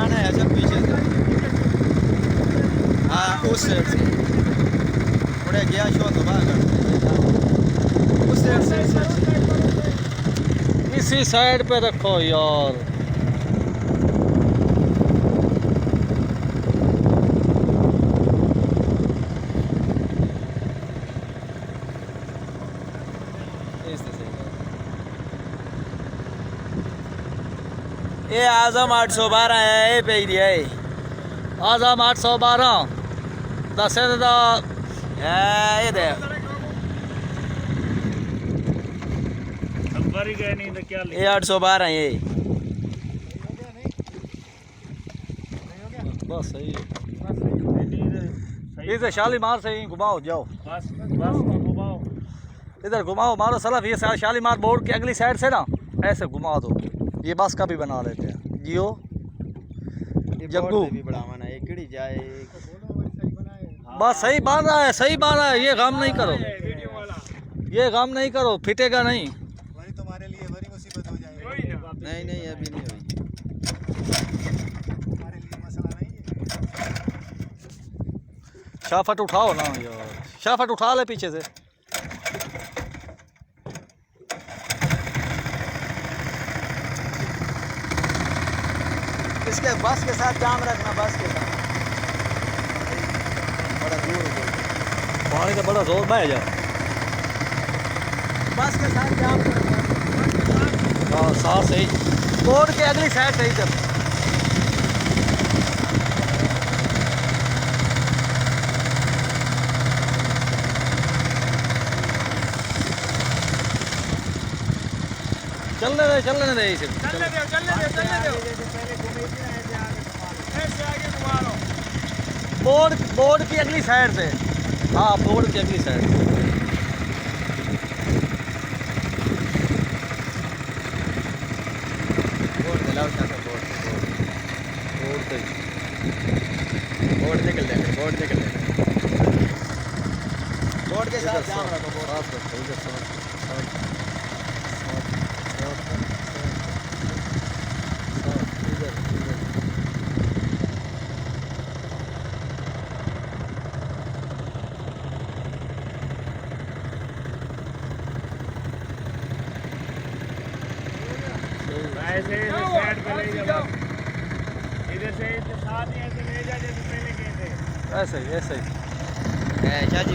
आना है सब पीछे से। हाँ उस साइड से थोड़े गया शो तो बाहर उस साइड से इसी साइड पे रखो यार। ये आजम 812 है ये पे दिया है आजम 812 दस दा ये दे नंबर ही गए नहीं तो क्या ये 812 है ये बस सही है। इधर शालीमार से ही घुमाओ जाओ, बस बस घुमाओ इधर घुमाओ मारो सलफ। ये शालीमार बोर्ड की अगली साइड से ना ऐसे घुमा दो। ये बस का भी बना लेते हैं जियो जग्गू। भी बढ़ावा ना ये किड़ी जाए बस सही बात है, सही बात है। ये काम नहीं करो, ये काम नहीं करो, फिटेगा नहीं। वही तुम्हारे लिए बड़ी मुसीबत हो जाएगी। नहीं नहीं अभी नहीं हुई हमारे लिए मसला नहीं है। शाफट उठाओ ना यार, शाफट उठा ले पीछे से। इसके बस के साथ जाम रखना, बस के साथ बड़ा दूर हो पानी का बड़ा जोर बह जा। बस के साथ जाम रखना। हाँ साथ सही, बोर्ड के अगली साइड सही चल। चलने दे इसे। चलने दो ऐसे आगे घुमा लो। बोर्ड की अगली साइड से। हाँ बोर्ड की अगली साइड। बोर्ड दिलाओ क्या था बोर्ड निकल जाएगा, बोर्ड निकल जाएगा। बोर्ड के साथ जाम रखो बोर्ड। ऐसे साइड पे ले जा, इधर से साथ ही ऐसे ले जा जैसे पहले गए थे। ऐसे ही शाह जी